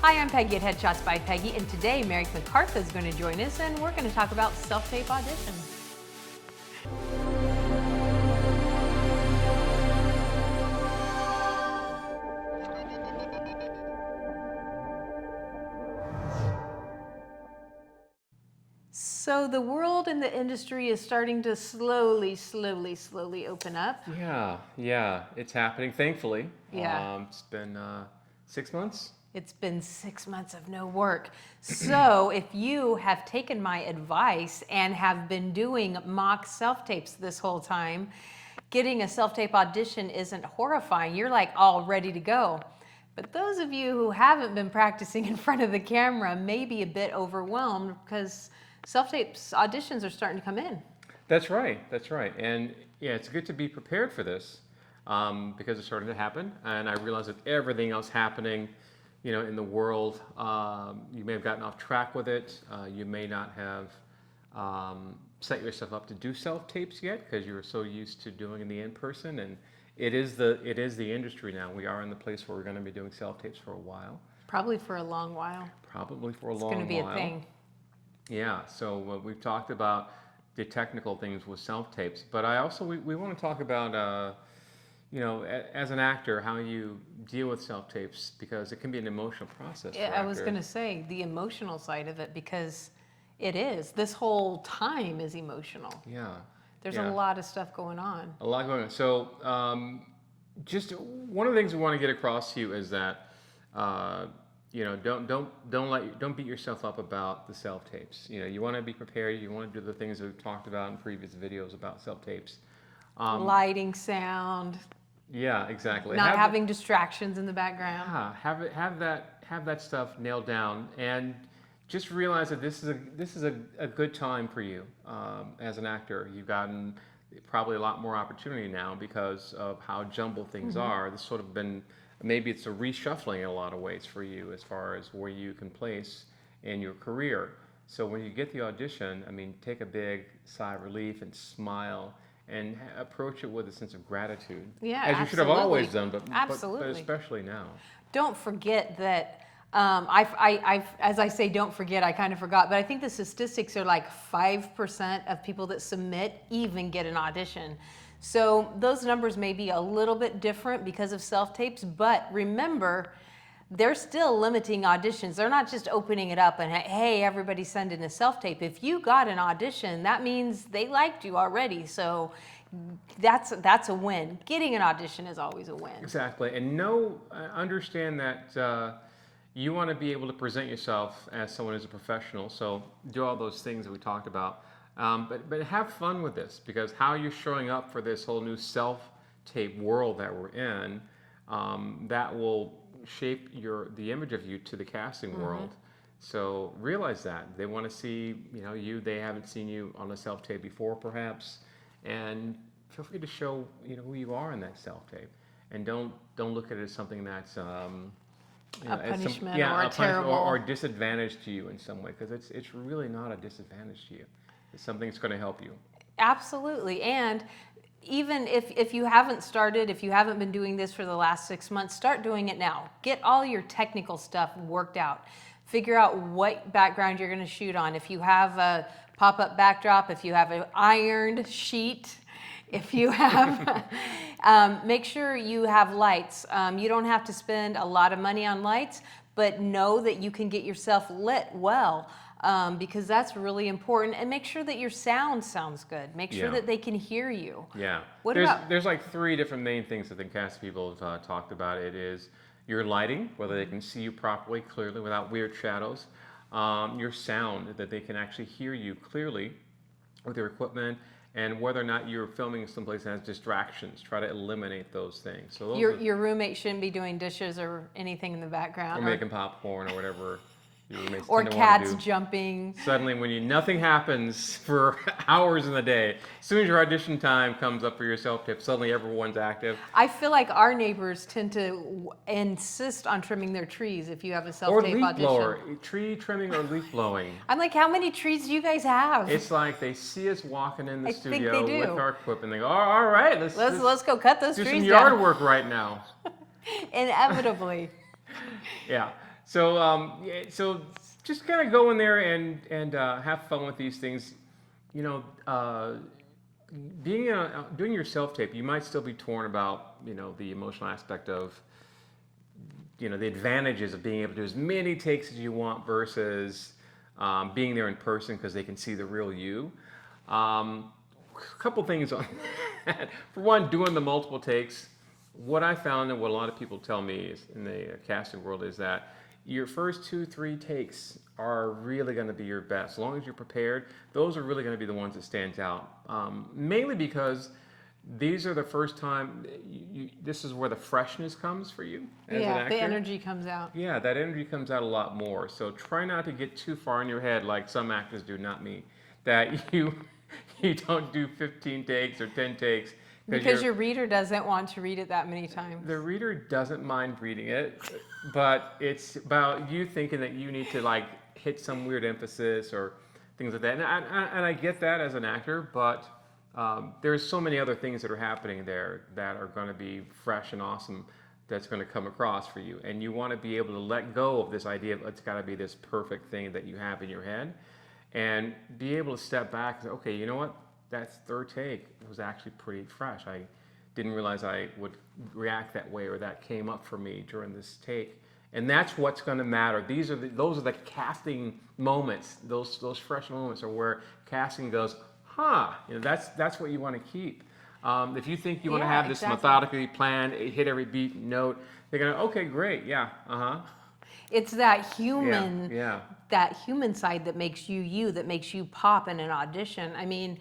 Hi, I'm Peggy at Headshots by Peggy, and today McCARTHA is going to join us, and we're going to talk about self-tape auditions. So the world and the industry is starting to slowly open up. Yeah, it's happening, thankfully. Yeah. It's been 6 months. It's been 6 months of no work. So if you have taken my advice and have been doing mock self-tapes this whole time, getting a self-tape audition isn't horrifying. You're like all ready to go. But those of you who haven't been practicing in front of the camera may be a bit overwhelmed because self-tape auditions are starting to come in. That's right. And yeah, it's good to be prepared for this because it's starting to happen. And I realize with everything else happening, in the world, you may have gotten off track with it. You may not have set yourself up to do self-tapes yet because you were so used to doing the in-person. And it is the industry now. We are in the place where we're going to be doing self-tapes for a while. Probably for a long while. It's going to be a thing. Yeah, so we've talked about the technical things with self-tapes, but we want to talk about, as an actor, how you deal with self-tapes because it can be an emotional process. Yeah, I was going to say the emotional side of it because it is. This whole time is emotional. Yeah. There's a lot of stuff going on. A lot going on. So just one of the things we want to get across to you is that don't beat yourself up about the self-tapes. You want to be prepared. You want to do the things that we've talked about in previous videos about self-tapes. Lighting, sound. Yeah, exactly. Not having distractions in the background. Yeah, have that stuff nailed down, and just realize that this is a good time for you as an actor. You've gotten probably a lot more opportunity now because of how jumbled things are. This sort of been. Maybe it's a reshuffling in a lot of ways for you as far as where you can place in your career. So when you get the audition, take a big sigh of relief and smile and approach it with a sense of gratitude. Yeah, as you should have always done, but especially now. Don't forget that, as I say, don't forget, I kind of forgot, but I think the statistics are like 5% of people that submit even get an audition. So those numbers may be a little bit different because of self-tapes, but remember, they're still limiting auditions. They're not just opening it up and, hey, everybody send in a self-tape. If you got an audition, that means they liked you already. So that's a win. Getting an audition is always a win. Exactly. And understand that you want to be able to present yourself as someone who's a professional. So do all those things that we talked about. But have fun with this because how you're showing up for this whole new self-tape world that we're in, that will shape the image of you to the casting world. So realize that they want to see you. They haven't seen you on a self-tape before, perhaps, and feel free to show who you are in that self-tape, and don't look at it as something that's a punishment or a terrible or disadvantage to you in some way because it's really not a disadvantage to you. It's something that's going to help you. Absolutely. And even if you haven't started, if you haven't been doing this for the last 6 months, start doing it now. Get all your technical stuff worked out. Figure out what background you're going to shoot on. If you have a pop-up backdrop, if you have an ironed sheet, if you have, make sure you have lights. You don't have to spend a lot of money on lights, but know that you can get yourself lit well. Because that's really important, and make sure that your sound sounds good. Make sure that they can hear you. Yeah. There's there's like 3 different main things I think cast people have talked about. It is your lighting, whether they can see you properly, clearly, without weird shadows. Your sound, that they can actually hear you clearly with your equipment, and whether or not you're filming someplace that has distractions. Try to eliminate those things. So your roommate shouldn't be doing dishes or anything in the background. Or making popcorn or whatever. Or cats jumping. Suddenly, when nothing happens for hours in the day, as soon as your audition time comes up for your self-tape, suddenly everyone's active. I feel like our neighbors tend to insist on trimming their trees if you have a self-tape audition. Or leaf blower, tree trimming or leaf blowing. I'm like, how many trees do you guys have? It's like they see us walking in the studio think they do. with our equipment. They go, all right, let's go cut those trees down. Do some yard work right now. Inevitably. Yeah. So just kind of go in there and have fun with these things. You know, doing your self tape, you might still be torn about the emotional aspect of the advantages of being able to do as many takes as you want versus being there in person because they can see the real you. A couple things on that. For one, doing the multiple takes. What I found and what a lot of people tell me is, in the casting world is that your first 2-3 takes are really going to be your best. As long as you're prepared, those are really going to be the ones that stand out. Mainly because these are the first time, this is where the freshness comes for you as an actor. The energy comes out. Yeah, that energy comes out a lot more. So try not to get too far in your head like some actors do, not me, that you don't do 15 takes or 10 takes. Because your reader doesn't want to read it that many times. The reader doesn't mind reading it, but it's about you thinking that you need to like hit some weird emphasis or things like that. And I get that as an actor, but there's so many other things that are happening there that are going to be fresh and awesome that's going to come across for you. And you want to be able to let go of this idea of it's got to be this perfect thing that you have in your head and be able to step back and say, okay, you know what? That third take was actually pretty fresh. I didn't realize I would react that way or that came up for me during this take. And that's what's going to matter. Those are the casting moments. Those fresh moments are where casting goes, that's what you want to keep. If you think you want to have this methodically planned, hit every beat note, they're going to, okay, great, It's that human, that human side that makes you, that makes you pop in an audition. I mean,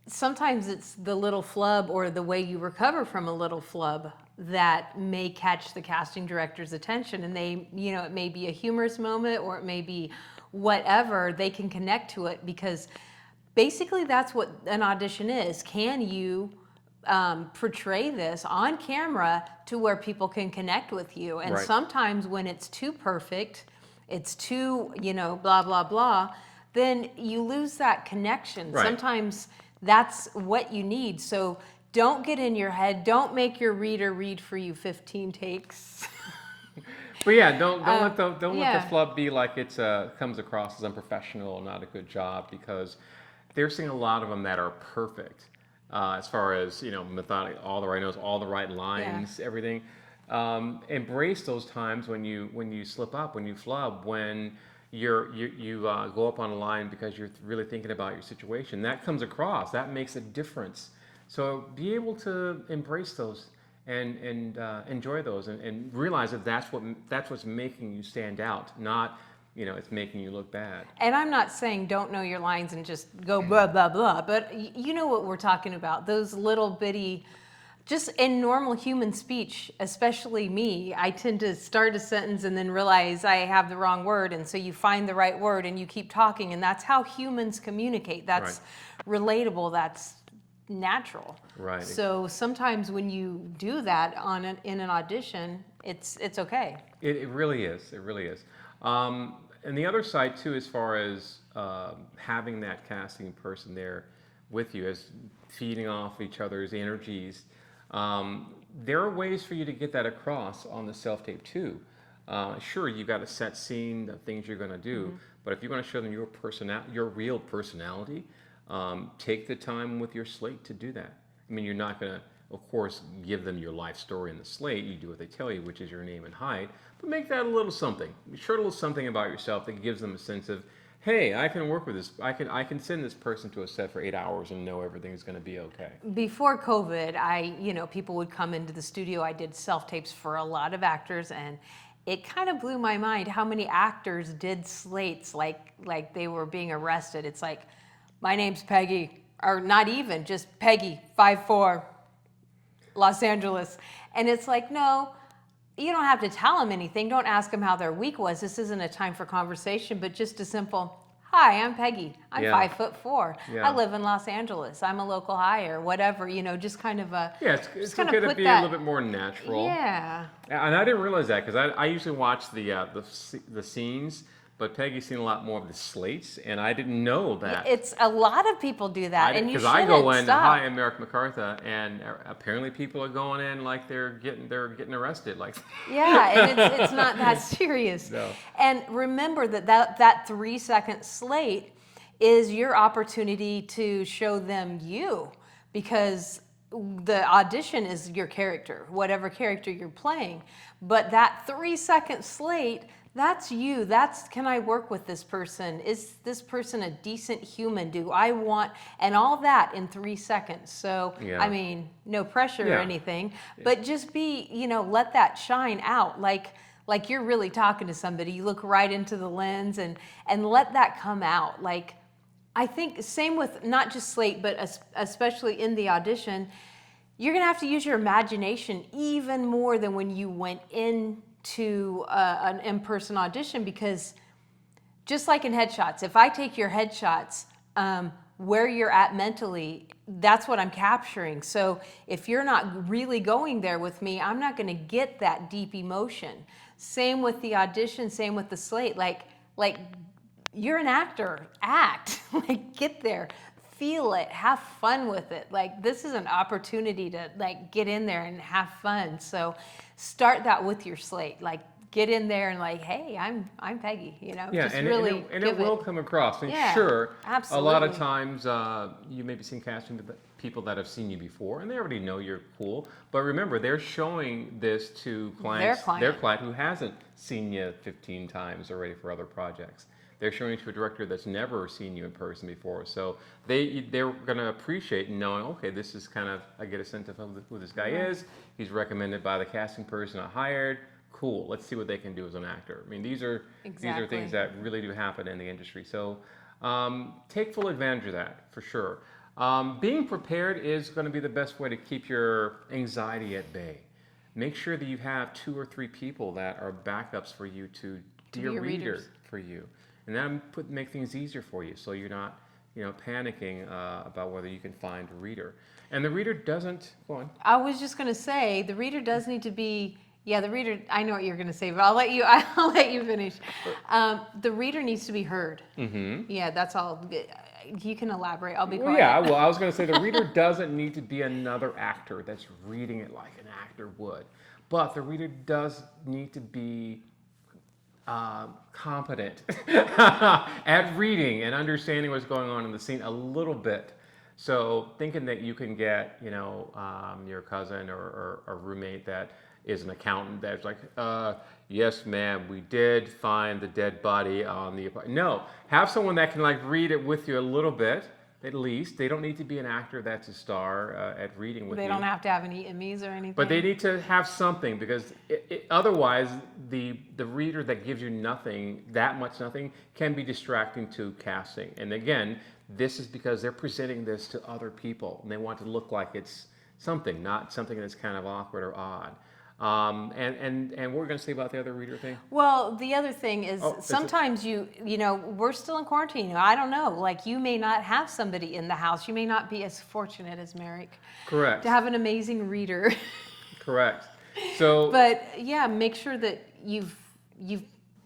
sometimes it's the little flub or the way you recover from a little flub that may catch the casting director's attention, and they, it may be a humorous moment or it may be whatever, they can connect to it because basically that's what an audition is. Can you portray this on camera to where people can connect with you? And sometimes when it's too perfect, it's too, blah, blah, blah, then you lose that connection. Sometimes that's what you need. So don't get in your head. Don't make your reader read for you 15 takes. But yeah, don't let the flub be like it comes across as unprofessional, not a good job, because they're seeing a lot of them that are perfect as far as methodic, all the right notes, all the right lines, everything. Embrace those times when you slip up, when you flub, when you go up on a line because you're really thinking about your situation. That comes across. That makes a difference. So be able to embrace those and enjoy those and realize that that's what's making you stand out, not it's making you look bad. And I'm not saying don't know your lines and just go blah, blah, blah, but you know what we're talking about. Those little bitty, just in normal human speech, especially me, I tend to start a sentence and then realize I have the wrong word. And so you find the right word and you keep talking. And that's how humans communicate. That's relatable. That's natural. Right. So sometimes when you do that in an audition, it's okay. It really is. It really is. And the other side too, as far as having that casting person there with you, as feeding off each other's energies, there are ways for you to get that across on the self-tape too. Sure, you've got a set scene, the things you're going to do, but if you're going to show them your real personality, take the time with your slate to do that. I mean, you're not going to, of course, give them your life story in the slate. You do what they tell you, which is your name and height, but make that a little something. Share a little something about yourself that gives them a sense of, hey, I can work with this. I can send this person to a set for 8 hours and know everything's going to be okay. Before COVID, people would come into the studio. I did self-tapes for a lot of actors, and it kind of blew my mind how many actors did slates like they were being arrested. It's like, my name's Peggy, or not even, just Peggy, 5'4", Los Angeles. And it's like, no, you don't have to tell them anything. Don't ask them how their week was. This isn't a time for conversation, but just a simple, hi, I'm Peggy. I'm 5'4". I live in Los Angeles. I'm a local hire, whatever, just kind of a... Yeah, it's going to be a little bit more natural. Yeah. And I didn't realize that because I usually watch the scenes but Peggy's seen a lot more of the slates, and I didn't know that. It's a lot of people do that, and you Because shouldn't I go in, stop. hi, I'm MERRICK McCARTHA, and apparently people are going in like they're getting arrested, like. Yeah, and it's not that serious. No. And remember that 3-second slate is your opportunity to show them you, because the audition is your character, whatever character you're playing. But that 3-second slate, that's you. That's, can I work with this person? Is this person a decent human? Do I want, and all that in 3 seconds. So, Yeah. I mean, no pressure or Yeah. anything, but just be, let that shine out. Like you're really talking to somebody. You look right into the lens and let that come out. Like, I think same with not just slate, but especially in the audition, you're gonna have to use your imagination even more than when you went into an in-person audition, because just like in headshots, if I take your headshots, where you're at mentally, that's what I'm capturing. So if you're not really going there with me, I'm not gonna get that deep emotion. Same with the audition, same with the slate. Like you're an actor, act, like get there, feel it, have fun with it. Like this is an opportunity to like get in there and have fun. So start that with your slate. Like get in there and like, hey, I'm Peggy, Yeah, just and, really and it will come across. And sure, a lot of times you may be seeing casting people that have seen you before, and they already know you're cool. But remember, they're showing this to clients, their client who hasn't seen you 15 times already for other projects. They're showing it to a director that's never seen you in person before. So they're going to appreciate knowing, okay, this is kind of, I get a sense of who this guy is. He's recommended by the casting person I hired. Cool, let's see what they can do as an actor. I mean, these are things that really do happen in the industry. So take full advantage of that, for sure. Being prepared is going to be the best way to keep your anxiety at bay. Make sure that you have 2 or 3 people that are backups for you to be a reader for you. And that make things easier for you, so you're not, panicking about whether you can find a reader. And the reader doesn't. Go on. I was just going to say the reader does need to be. Yeah, the reader. I know what you're going to say, but I'll let you finish. The reader needs to be heard. Mm-hmm. Yeah, that's all. You can elaborate. I'll be quiet. Yeah, well, I was going to say the reader doesn't need to be another actor that's reading it like an actor would, but the reader does need to be competent at reading and understanding what's going on in the scene a little bit. So thinking that you can get, your cousin or a roommate that is an accountant that's like, yes, ma'am, we did find the dead body on the apartment. No, have someone that can like read it with you a little bit, at least. They don't need to be an actor that's a star at reading with you. They don't have to have any Emmys or anything. But they need to have something, because otherwise the reader that gives you nothing, that much nothing, can be distracting to casting. And again, this is because they're presenting this to other people, and they want to look like it's something, not something that's kind of awkward or odd. And what we're going to say about the other reader thing? Well, the other thing is sometimes we're still in quarantine. I don't know. Like you may not have somebody in the house. You may not be as fortunate as MERRICK. Correct. To have an amazing reader. Correct. So. But yeah, make sure that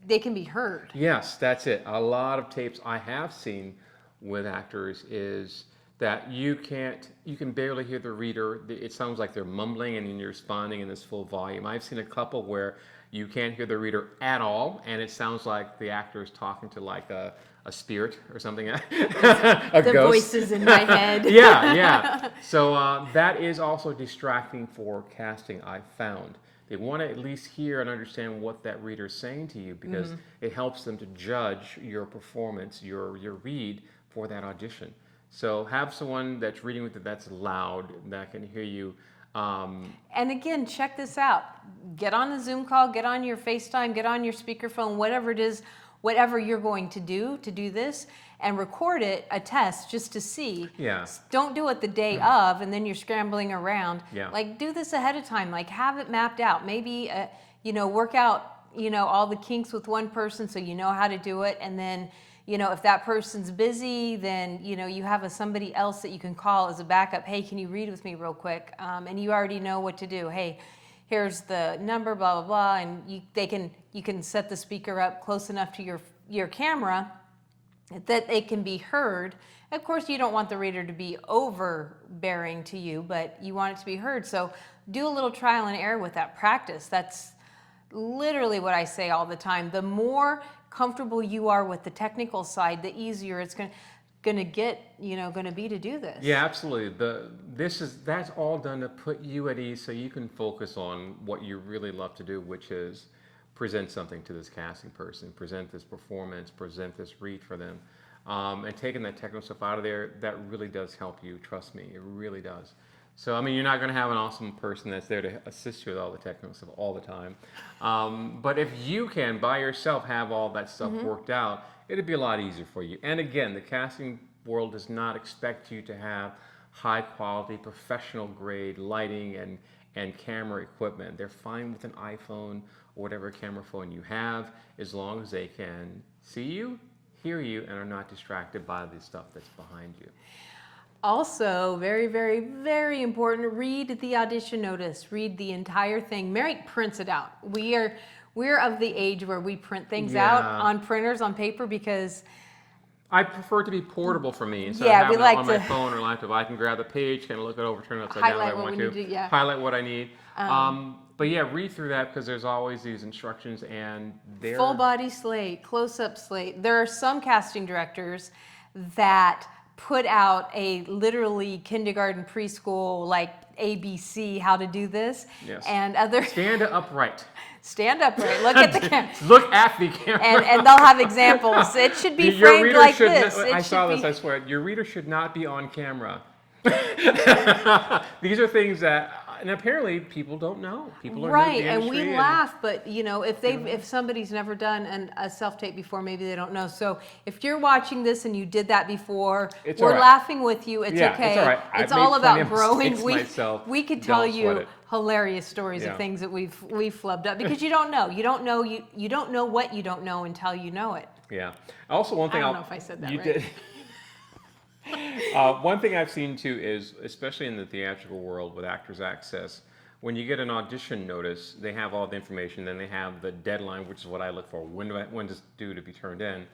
they can be heard. Yes, that's it. A lot of tapes I have seen with actors is that you can barely hear the reader. It sounds like they're mumbling and you're responding in this full volume. I've seen a couple where you can't hear the reader at all, and it sounds like the actor is talking to like a spirit or something, a the ghost. Voices in my head. Yeah. So that is also distracting for casting, I've found. They want to at least hear and understand what that reader is saying to you, because it helps them to judge your performance, your read for that audition. So have someone that's reading with it that's loud, that can hear you. And again, check this out. Get on the Zoom call, get on your FaceTime, get on your speakerphone, whatever it is, whatever you're going to do this, and record it, a test, just to see. Yeah. Don't do it the day of, and then you're scrambling around. Yeah. Like, do this ahead of time. Like, have it mapped out. Maybe, work out, all the kinks with one person so you know how to do it, and then, if that person's busy, then, you have somebody else that you can call as a backup. Hey, can you read with me real quick? And you already know what to do. Hey, here's the number, blah, blah, blah. And you can set the speaker up close enough to your camera, that they can be heard. Of course, you don't want the reader to be overbearing to you, but you want it to be heard. So do a little trial and error with that. Practice. That's literally what I say all the time. The more comfortable you are with the technical side, the easier it's going to get, going to be to do this. Yeah, absolutely. That's all done to put you at ease so you can focus on what you really love to do, which is present something to this casting person, present this performance, present this read for them. And taking that technical stuff out of there, that really does help you. Trust me, it really does. So, I mean, you're not going to have an awesome person that's there to assist you with all the technical stuff all the time. But if you can, by yourself, have all that stuff worked out, it'd be a lot easier for you. And again, the casting world does not expect you to have high quality, professional grade lighting and camera equipment. They're fine with an iPhone or whatever camera phone you have, as long as they can see you, hear you, and are not distracted by the stuff that's behind you. Also, very, very, very important, read the audition notice. Read the entire thing. MERRICK prints it out. We're of the age where we print things out on printers, on paper, because I prefer it to be portable for me. Instead Yeah, of we having like it on to my phone or laptop, I can grab the page, kind of look it over, turn it upside down if highlight I what want we to. need to, yeah. Highlight what I need. But yeah, read through that because there's always these instructions and they're... Full body slate, close-up slate. There are some casting directors that put out a literally kindergarten, preschool, like ABC, how to do this. Yes. And other... Stand upright. Stand upright. Look at the camera. Look at the camera. And they'll have examples. It should be Your framed reader like should this. not- It I saw should this, be- I swear. Your reader should not be on camera. These are things that, and apparently people don't know. People are Right, new to the and we industry laugh, but if somebody's never done a self-tape before, maybe they don't know. So if you're watching this and you did that before, It's we're all right. laughing with you. It's Yeah, okay. it's all right. I've It's made all plenty about of growing. mistakes myself. We could tell Don't sweat you it. hilarious stories Yeah. of things that we've flubbed up because you don't know. You don't know what you don't know until you know it. Yeah. Also, one thing I don't know if I said that you right. did. One thing I've seen too is, especially in the theatrical world with Actors Access, when you get an audition notice, they have all the information. Then they have the deadline, which is what I look for. When it's due to be turned in.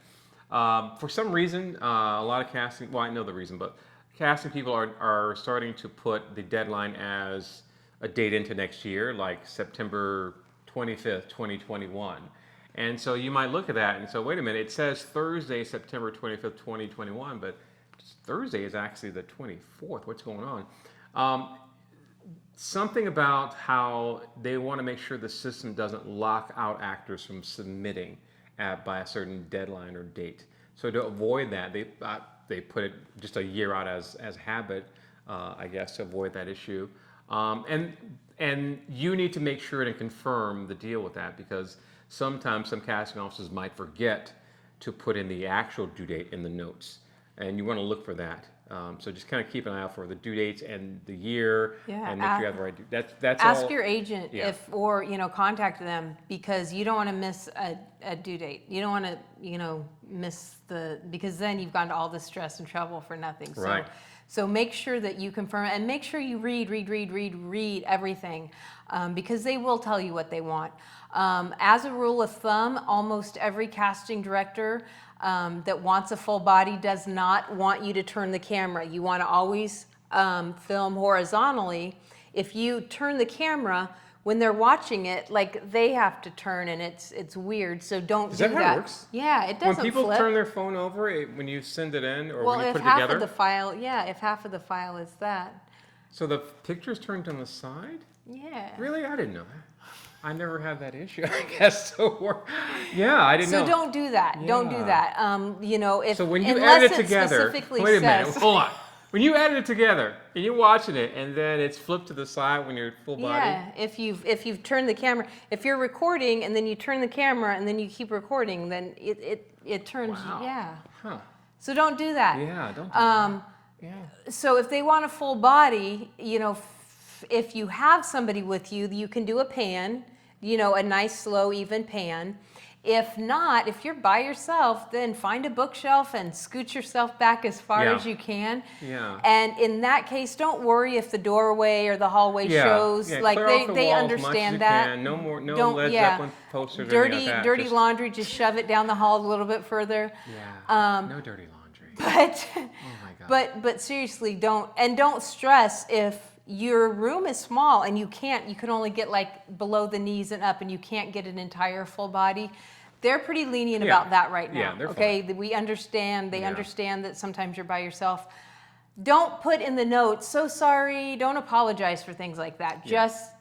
For some reason, a lot of casting. Well, I know the reason, but casting people are starting to put the deadline as a date into next year, like September 25th, 2021. And so you might look at that and say, wait a minute, it says Thursday, September 25th, 2021, but Thursday is actually the 24th. What's going on? Something about how they want to make sure the system doesn't lock out actors from submitting by a certain deadline or date. So to avoid that, they put it just a year out as habit, I guess, to avoid that issue. And you need to make sure and confirm the deal with that, because sometimes some casting offices might forget to put in the actual due date in the notes, and you want to look for that. So just kind of keep an eye out for the due dates and the year, and make sure you have the right due. That's Ask all. your agent Yeah. or contact them, because you don't want to miss a due date. You don't want to miss because then you've gone to all the stress and trouble for nothing. So, Right. So make sure that you confirm, and make sure you read everything, because they will tell you what they want. As a rule of thumb, almost every casting director that wants a full body does not want you to turn the camera. You want to always film horizontally. If you turn the camera, when they're watching it, like, they have to turn, and it's weird. So don't do that. Is that how it works? Yeah, it doesn't When people flip. turn their phone over, when you send it in or Well, when you if put it half together, of the file, if half of the file is that, so the picture's turned on the side? yeah. Really? I didn't know that. I never had that issue, I guess. So, yeah, I didn't know. So don't do that. Don't do Yeah. that. If So when you unless edit it it together, specifically wait a minute, says- hold on. When you edit it together and you're watching it, and then it's flipped to the side when you're full body. Yeah, if you've turned the camera, if you're recording and then you turn the camera and then you keep recording, then it turns. Wow. Yeah. Huh. So don't do that. Yeah, don't do that. Yeah. So if they want a full body, if you have somebody with you, you can do a pan, a nice slow even pan. If not, if you're by yourself, then find a bookshelf and scoot yourself back as far Yeah. as you can. Yeah. And in that case, don't worry if the doorway or the hallway shows. Yeah, Like clear off the they walls as much as understand you that. can. No more, no Don't Led Zeppelin posters or anything like that. Dirty Just- laundry, just shove it down the hall a little bit further. Yeah. No dirty laundry. But Oh my God. but seriously, don't stress if your room is small and you can only get like below the knees and up, and you can't get an entire full body. They're pretty lenient Yeah. about that right now. Yeah, they're okay, we understand. They Yeah. understand that sometimes you're by yourself. Don't put in the notes, so sorry. Don't apologize for things like that. Yeah. Just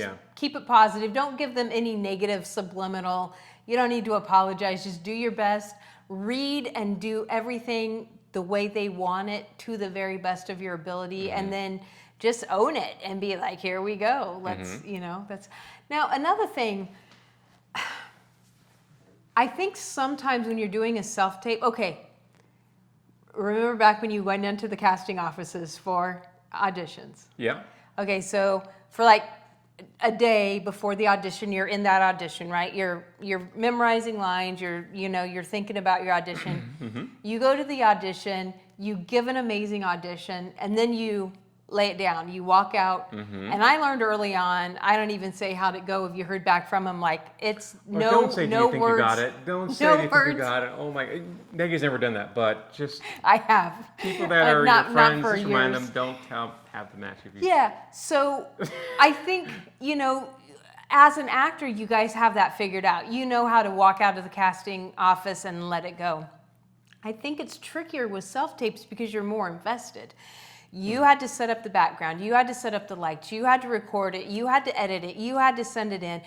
Yeah. keep it positive. Don't give them any negative subliminal. You don't need to apologize. Just do your best. Read and do everything the way they want it to the very best of your ability, and then just own it and be like, here we go. Let's, that's. Now, another thing, I think sometimes when you're doing a self-tape, okay, remember back when you went into the casting offices for auditions? Yeah. Okay, so for like a day before the audition, you're in that audition, right? You're memorizing lines, you're thinking about your audition. You go to the audition, you give an amazing audition, and then you lay it down. You walk out, and I learned early on, I don't even say how'd it go if you heard back from them. Like, it's Don't say, do no you think words. you got it? Don't say, no do you think words. you got it? Oh my, Peggy's never done that, but just I have. people that are Not your friends, for just remind years. them, don't have the match review. Yeah, so I think, as an actor, you guys have that figured out. You know how to walk out of the casting office and let it go. I think it's trickier with self-tapes because you're more invested. You had to set up the background. You had to set up the lights. You had to record it. You had to edit it. You had to send it in.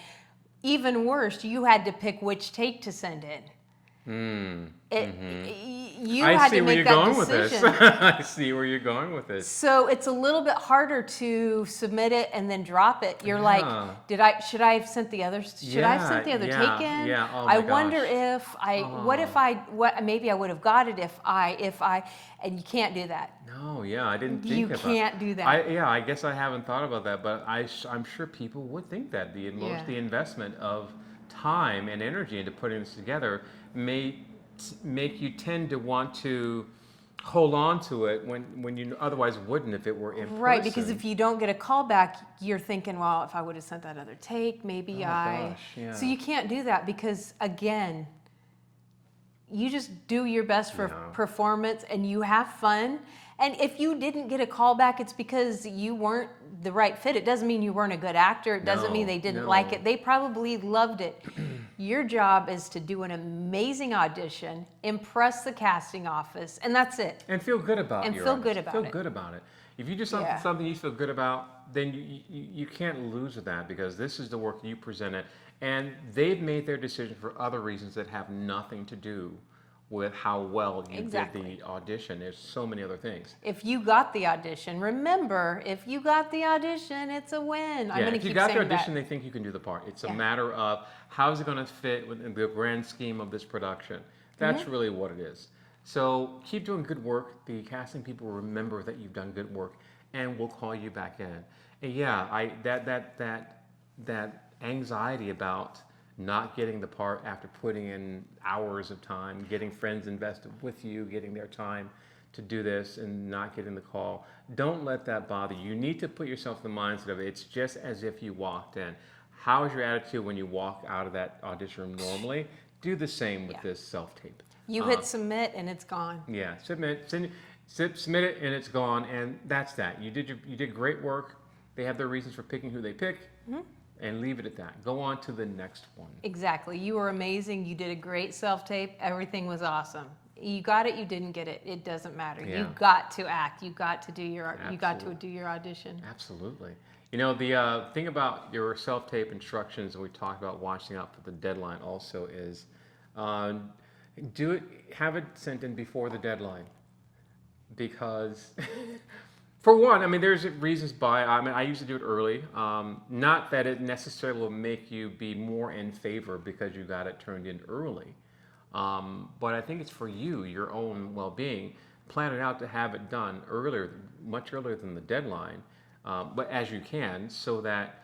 Even worse, you had to pick which take to send in. You I had see to where make you're that going with decision. this. I see where you're going with this. So it's a little bit harder to submit it and then drop it. You're Yeah. like, should I have sent the others? Should I have sent the other Yeah, take in? yeah. Oh I my wonder gosh. if maybe I would have got it if I, and you can't do that. No, yeah, I didn't think You about can't do that. I guess I haven't thought about that, but I'm sure people would think that the investment of time and energy into putting this together may make you tend to want to hold on to it when you otherwise wouldn't if it were in Right, person. because if you don't get a call back, you're thinking, well, if I would have sent that other take, maybe gosh, yeah. So you can't do that because, again, you just do your best for performance and you have fun. And if you didn't get a call back, it's because you weren't the right fit. It doesn't mean you weren't a good actor. It doesn't mean they didn't like it. They probably loved it. Your job is to do an amazing audition, impress the casting office, and that's it. And feel good about And your feel audition. good about Feel it. good about it. If you do Yeah. something you feel good about, then you can't lose with that because this is the work you presented. And they've made their decision for other reasons that have nothing to do with how well you did the audition. There's so many other things. If you got the audition, remember, if you got the audition, it's a win. I'm going to if you keep got the saying audition, that. they think you can do the part. It's a matter of how's it going to fit within the grand scheme of this production. That's really what it is. So keep doing good work. The casting people will remember that you've done good work, and will call you back in. And yeah, that anxiety about not getting the part after putting in hours of time, getting friends invested with you, getting their time to do this and not getting the call. Don't let that bother you. You need to put yourself in the mindset of it. It's just as if you walked in. How is your attitude when you walk out of that audition room normally? Do the same with this self-tape. You hit submit and it's gone. Yeah, submit it and it's gone, and that's that. You did great work. They have their reasons for picking who they pick. And leave it at that. Go on to the next one. Exactly. You were amazing. You did a great self-tape. Everything was awesome. You got it, you didn't get it. It doesn't matter. Yeah. You got to act. You got to do your audition. Absolutely. You know, the thing about your self-tape instructions that we talked about watching out for the deadline also is have it sent in before the deadline. Because for one, I mean, there's reasons I usually do it early. Not that it necessarily will make you be more in favor because you got it turned in early. But I think it's for you, your own well-being. Plan it out to have it done earlier, much earlier than the deadline, but as you can, so that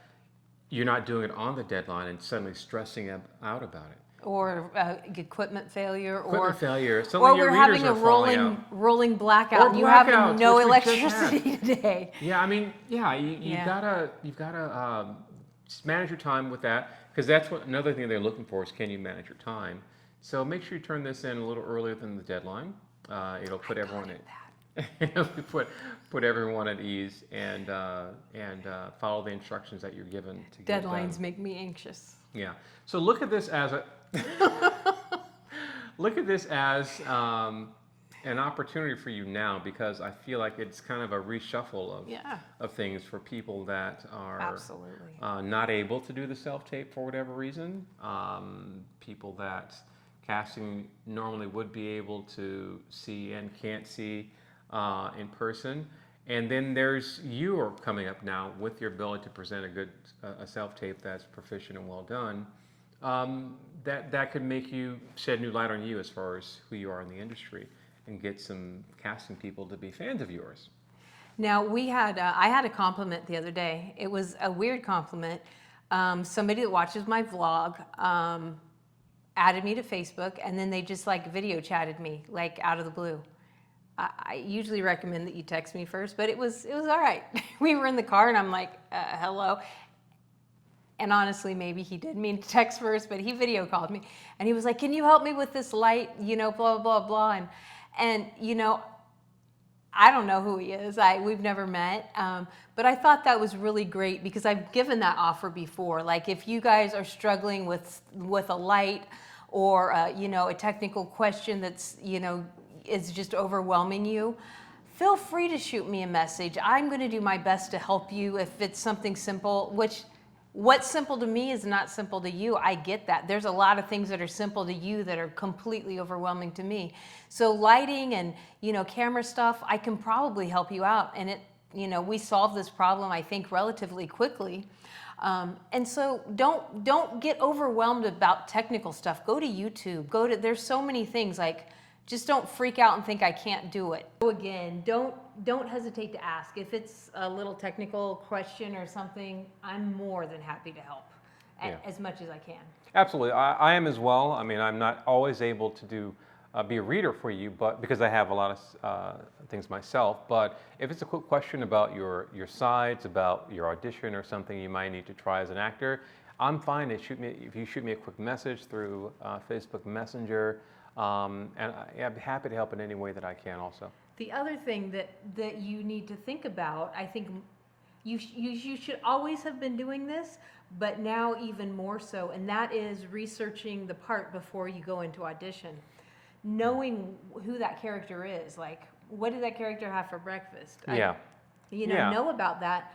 you're not doing it on the deadline and suddenly stressing out about it. or equipment failure, Equipment failure. or Suddenly your we're readers having a are falling out. rolling blackout, Or and you have blackouts, no which we just had. electricity today. Yeah, I mean, yeah, you've Yeah. gotta just manage your time with that, because that's what another thing they're looking for is, can you manage your time? So make sure you turn this in a little earlier than the deadline. It'll put everyone it'll put everyone at ease, and follow the instructions that you're given to get Deadlines done. make me anxious. Yeah. So look at this as a look at this as an opportunity for you now, because I feel like it's kind of a reshuffle Yeah. of things for people that are Absolutely. not able to do the self-tape for whatever reason. People that casting normally would be able to see and can't see in person. And then there's you are coming up now with your ability to present a self-tape that's proficient and well done. That could make you shed new light on you as far as who you are in the industry, and get some casting people to be fans of yours. Now I had a compliment the other day. It was a weird compliment. Somebody that watches my vlog added me to Facebook, and then they just like video chatted me like out of the blue. I usually recommend that you text me first, but it was all right. We were in the car, and I'm like, hello. And honestly, maybe he did mean to text first, but he video called me, and he was like, can you help me with this light, blah, blah, blah, blah. And I don't know who he is. We've never met, but I thought that was really great, because I've given that offer before. Like, if you guys are struggling with a light, or a technical question that's is just overwhelming you, feel free to shoot me a message. I'm going to do my best to help you if it's something simple, which what's simple to me is not simple to you. I get that. There's a lot of things that are simple to you that are completely overwhelming to me. So lighting and, camera stuff, I can probably help you out. And we solve this problem, I think, relatively quickly. And so don't get overwhelmed about technical stuff. Go to YouTube. There's so many things, like, just don't freak out and think I can't do it. So again, don't hesitate to ask. If it's a little technical question or something, I'm more than happy to help as much as I can. Absolutely, I am as well. I mean, I'm not always able to be a reader for you, but because I have a lot of things myself. But if it's a quick question about your sides, about your audition, or something you might need to try as an actor, I'm fine. If you shoot me a quick message through Facebook Messenger. And I'd be happy to help in any way that I can also. The other thing that you need to think about, I think you should always have been doing this, but now even more so, and that is researching the part before you go into audition. Knowing who that character is, like, what did that character have for breakfast? Know about that.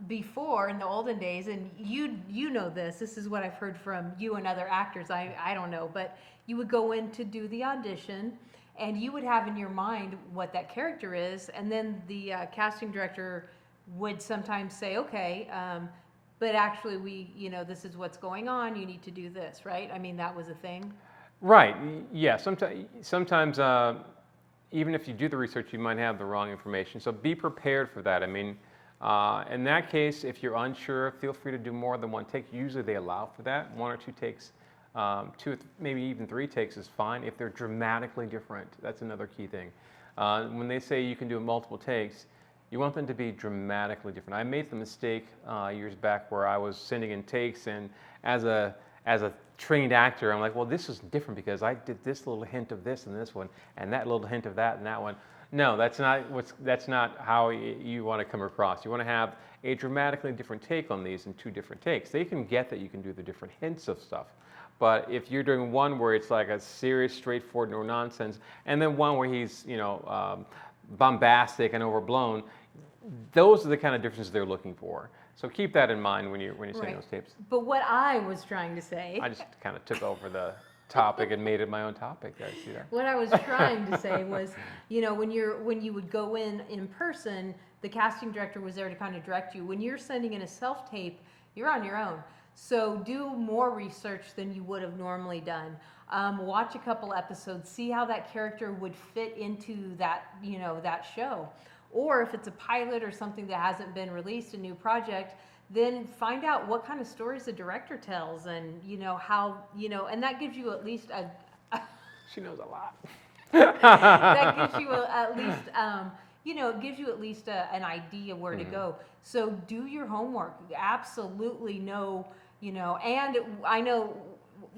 Before, in the olden days, and you know this is what I've heard from you and other actors, I don't know, but you would go in to do the audition, and you would have in your mind what that character is, and then the casting director would sometimes say, okay, but actually this is what's going on, you need to do this, right? I mean, that was a thing. Right, yeah, sometimes even if you do the research, you might have the wrong information, so be prepared for that. I mean, in that case, if you're unsure, feel free to do more than one take. Usually they allow for that. 1 or 2 takes, 2, maybe even 3 takes is fine if they're dramatically different. That's another key thing. When they say you can do multiple takes, you want them to be dramatically different. I made the mistake years back where I was sending in takes, and as a trained actor, I'm like, well, this is different because I did this little hint of this in this one, and that little hint of that in that one. No, that's not how you want to come across. You want to have a dramatically different take on these in 2 different takes. They can get that you can do the different hints of stuff. But if you're doing one where it's like a serious, straightforward, no nonsense, and then one where he's, bombastic and overblown, those are the kind of differences they're looking for. So keep that in mind when you're seeing those tapes. But what I was trying to say, I just kind of took over the topic and made it my own topic. I see that. What I was trying to say was, when you would go in person, the casting director was there to kind of direct you. When you're sending in a self-tape, you're on your own. So do more research than you would have normally done. Watch a couple episodes, see how that character would fit into that, that show. Or if it's a pilot or something that hasn't been released, a new project, then find out what kind of stories the director tells, and how, and that gives you at least She knows a lot. that gives you at least, it gives you at least an idea where to go. So do your homework. Absolutely know, and I know,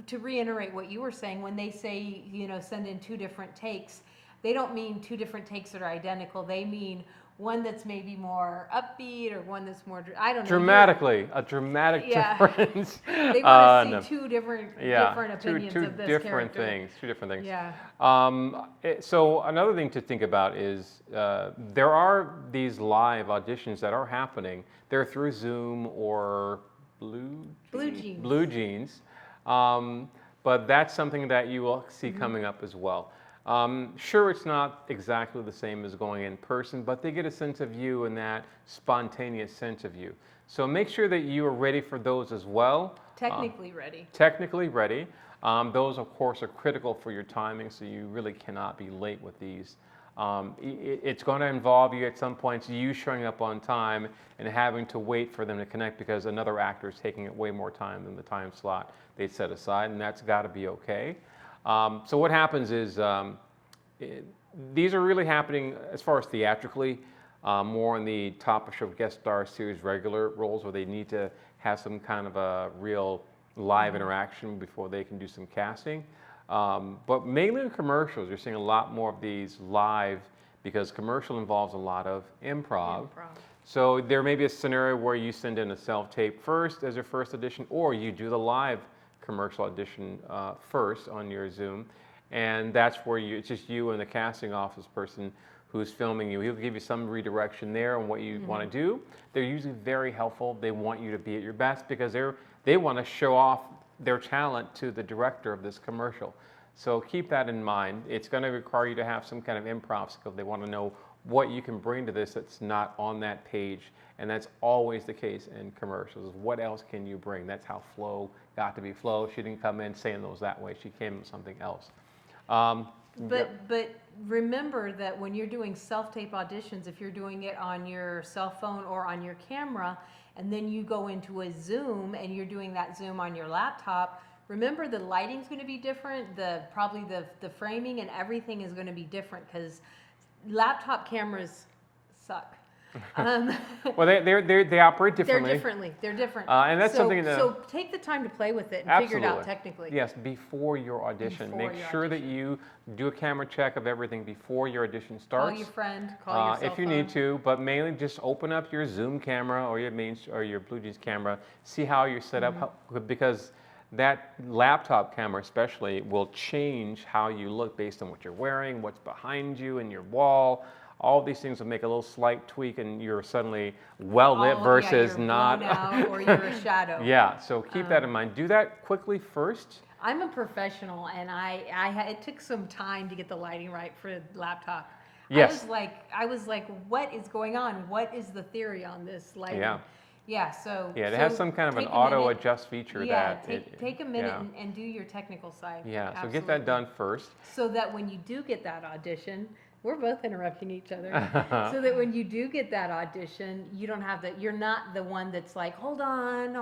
to reiterate what you were saying, when they say, send in 2 different takes, they don't mean 2 different takes that are identical. They mean one that's maybe more upbeat or one that's more, I don't know. A dramatic Yeah. difference. They want to No. see 2 different opinions two of this different character. things. 2 different things. Yeah. So another thing to think about is there are these live auditions that are happening. They're through Zoom or Blue Jeans. But that's something that you will see coming up as well. Sure, it's not exactly the same as going in person, but they get a sense of you and that spontaneous sense of you. So make sure that you are ready for those as well. Technically ready. Technically ready. Those, of course, are critical for your timing, so you really cannot be late with these. It's going to involve you at some points, you showing up on time and having to wait for them to connect because another actor is taking it way more time than the time slot they set aside, and that's got to be okay. So what happens is these are really happening as far as theatrically, more in the top of show guest star series regular roles where they need to have some kind of a real live interaction before they can do some casting. But mainly in commercials, you're seeing a lot more of these live because commercial involves a lot of improv. So there may be a scenario where you send in a self-tape first as your first audition, or you do the live commercial audition first on your Zoom, and that's where it's just you and the casting office person who's filming you. He'll give you some redirection there on what you want to do. They're usually very helpful. They want you to be at your best because they want to show off their talent to the director of this commercial. So keep that in mind. It's going to require you to have some kind of improv skill. They want to know what you can bring to this that's not on that page, and that's always the case in commercials. What else can you bring? That's how Flo got to be Flo. She didn't come in saying those that way. She came with something else. But remember that when you're doing self-tape auditions, if you're doing it on your cell phone or on your camera, and then you go into a Zoom and you're doing that Zoom on your laptop, remember the lighting's going to be different. Probably the framing and everything is going to be different because laptop cameras suck. Well, they operate differently. They're different. And that's something that. So take the time to play with it and figure it out technically. Yes, before your audition. Make sure that you do a camera check of everything before your audition starts. Call your friend, call your cell if you phone. need to, but mainly just open up your Zoom camera or your Blue Jeans camera. See how you're set up, because that laptop camera especially will change how you look based on what you're wearing, what's behind you in your wall. All of these things will make a little slight tweak and you're suddenly well lit versus you're not. blown out or you're a shadow. Yeah, so keep that in mind. Do that quickly first. I'm a professional, and it took some time to get the lighting right for the laptop. Yes. I was like, what is going on? What is the theory on this lighting? Yeah. Yeah, so. Yeah, it has some kind of an auto adjust feature take a minute and do your technical side. Yeah, Absolutely. so get that done first. So that when you do get that audition, we're both interrupting each other. So that when you do get that audition, you're not the one that's like, hold on.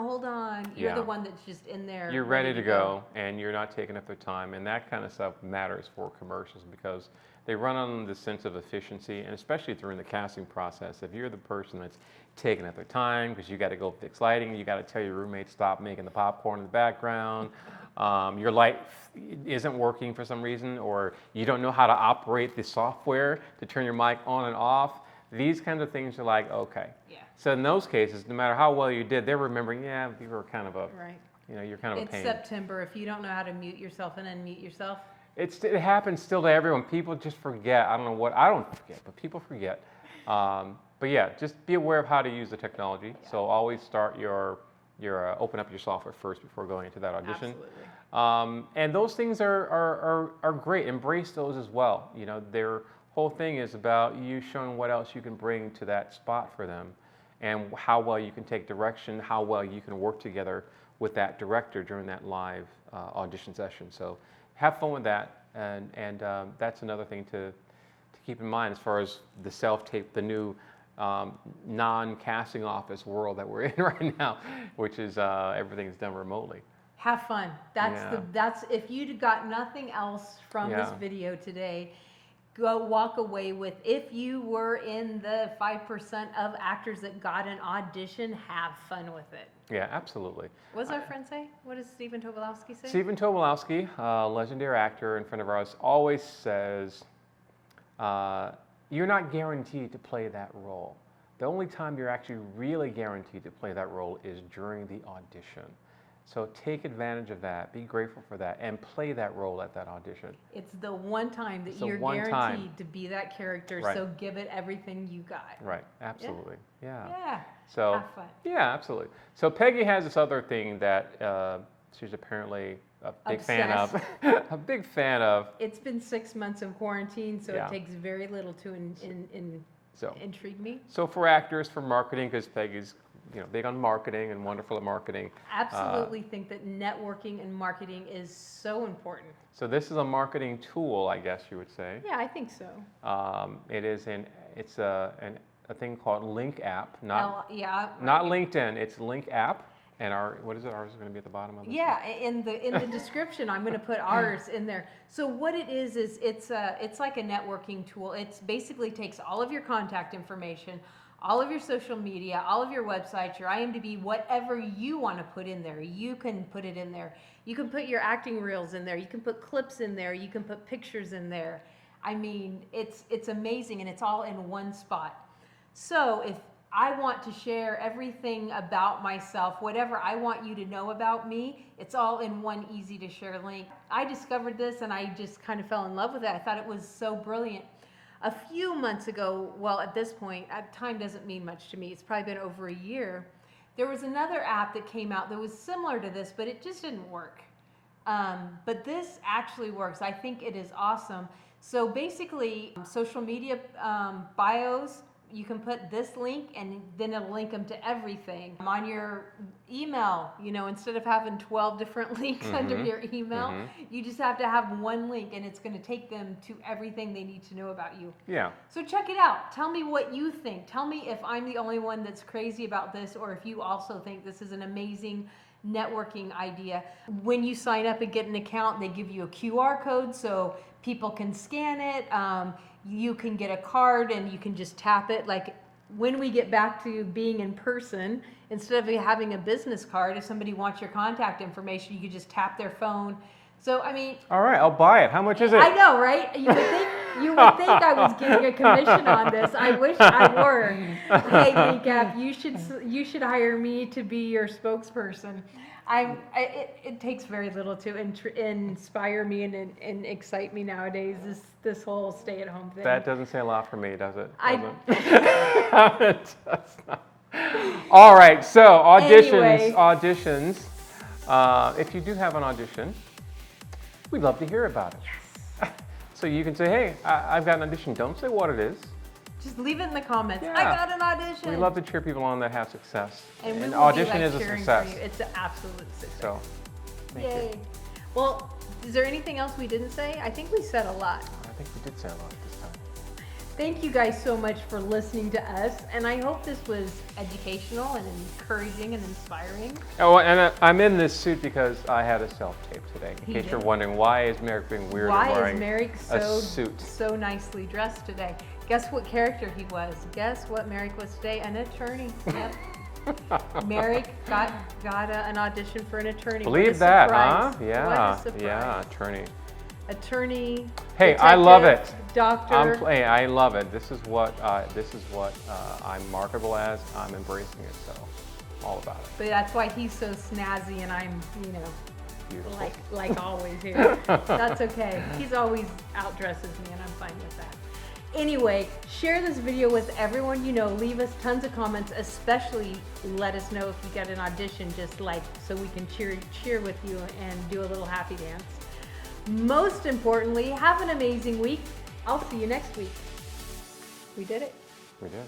You're the one that's just in there. You're ready to go, and you're not taking up their time, and that kind of stuff matters for commercials because they run on the sense of efficiency, and especially during the casting process. If you're the person that's taking up their time because you got to go fix lighting, you got to tell your roommate stop making the popcorn in the background, your light isn't working for some reason, or you don't know how to operate the software to turn your mic on and off. These kinds of things are like, okay. Yeah. So in those cases, no matter how well you did, they're remembering, yeah, you were kind of a, you're kind of a pain. It's September. If you don't know how to mute yourself and unmute yourself. It happens still to everyone. People just forget. I don't know what, I don't forget, but people forget. But yeah, just be aware of how to use the technology. Yeah. So always start open up your software first before going into that audition. Absolutely. And those things are great. Embrace those as well. Their whole thing is about you showing what else you can bring to that spot for them, and how well you can take direction, how well you can work together with that director during that live audition session. So have fun with that, and that's another thing to keep in mind as far as the self-tape, the new non-casting office world that we're in right now, which is everything's done remotely. Have fun. Yeah. That's if you got nothing else from this Yeah. video today, go walk away with, if you were in the 5% of actors that got an audition, have fun with it. Yeah, absolutely. What does our friend say? What does Stephen Tobolowsky say? Stephen Tobolowsky, a legendary actor and friend of ours, always says, you're not guaranteed to play that role. The only time you're actually really guaranteed to play that role is during the audition. So take advantage of that, be grateful for that, and play that role at that audition. It's the one time that It's the you're one guaranteed time. to be that character, Right. so give it everything you got. Right, absolutely, yeah. Yeah, So, have fun. yeah, absolutely. So Peggy has this other thing that she's apparently a big fan of. A big fan of. It's been 6 months of quarantine, so Yeah. it takes very little to So, intrigue me. so for actors, for marketing, because Peggy's big on marketing and wonderful at marketing. Absolutely think that networking and marketing is so important. So this is a marketing tool, I guess you would say. Yeah, I think so. It's a thing called LINQapp, not Yeah. not LinkedIn. It's LINQapp, and what is it? Ours is going to be at the bottom of this. Yeah, in the description, I'm going to put ours in there. So what it is it's like a networking tool. It basically takes all of your contact information, all of your social media, all of your websites, your IMDb, whatever you want to put in there, you can put it in there. You can put your acting reels in there. You can put clips in there. You can put pictures in there. I mean, it's amazing, and it's all in one spot. So if I want to share everything about myself, whatever I want you to know about me, it's all in one easy to share link. I discovered this and I just kind of fell in love with it. I thought it was so brilliant. A few months ago, well, at this point, time doesn't mean much to me. It's probably been over a year. There was another app that came out that was similar to this, but it just didn't work. But this actually works. I think it is awesome. So basically, social media bios, you can put this link and then it'll link them to everything. On your email, instead of having 12 different links under your email, you just have to have one link and it's going to take them to everything they need to know about you. Yeah. So check it out. Tell me what you think. Tell me if I'm the only one that's crazy about this or if you also think this is an amazing networking idea. When you sign up and get an account, they give you a QR code so people can scan it. You can get a card and you can just tap it. Like when we get back to being in person, instead of having a business card, if somebody wants your contact information, you could just tap their phone. So, I mean... All right, I'll buy it. How much is it? I know, right? You would think I was getting a commission on this. I wish I were. Hey, LINQapp, you should hire me to be your spokesperson. It takes very little to inspire me and excite me nowadays. This whole stay-at-home thing. That doesn't say a lot for me, does it? It does not. All right, so auditions. If you do have an audition, we'd love to hear about it. Yes. So you can say, hey, I've got an audition. Don't say what it is. Just leave it in the comments. Yeah. I got an audition. We love to cheer people on that have success. And we will audition be, is a cheering success. For you. It's an absolute success. So, thank Yay. you. Well, is there anything else we didn't say? I think we said a lot. I think we did say a lot this time. Thank you guys so much for listening to us, and I hope this was educational and encouraging and inspiring. Oh, and I'm in this suit because I had a self-tape today. In He case did. you're wondering, why is Merrick being weird Why and wearing is Merrick a suit? so nicely dressed today? Guess what character he was? Guess what Merrick was today? An attorney. Yep. Merrick got an audition for an attorney. Believe What a that, surprise. huh? Yeah, What a surprise. yeah, attorney. Attorney. Hey, I love detective, it. Doctor. I love it. This is what I'm marketable as. I'm embracing it. So, all about it. But that's why he's so snazzy, and I'm, Beautiful. like always here. That's okay. He's always outdresses me, and I'm fine with that. Anyway, share this video with everyone you know. Leave us tons of comments, especially let us know if you get an audition, just so we can cheer with you and do a little happy dance. Most importantly, have an amazing week. I'll see you next week. We did it. We did.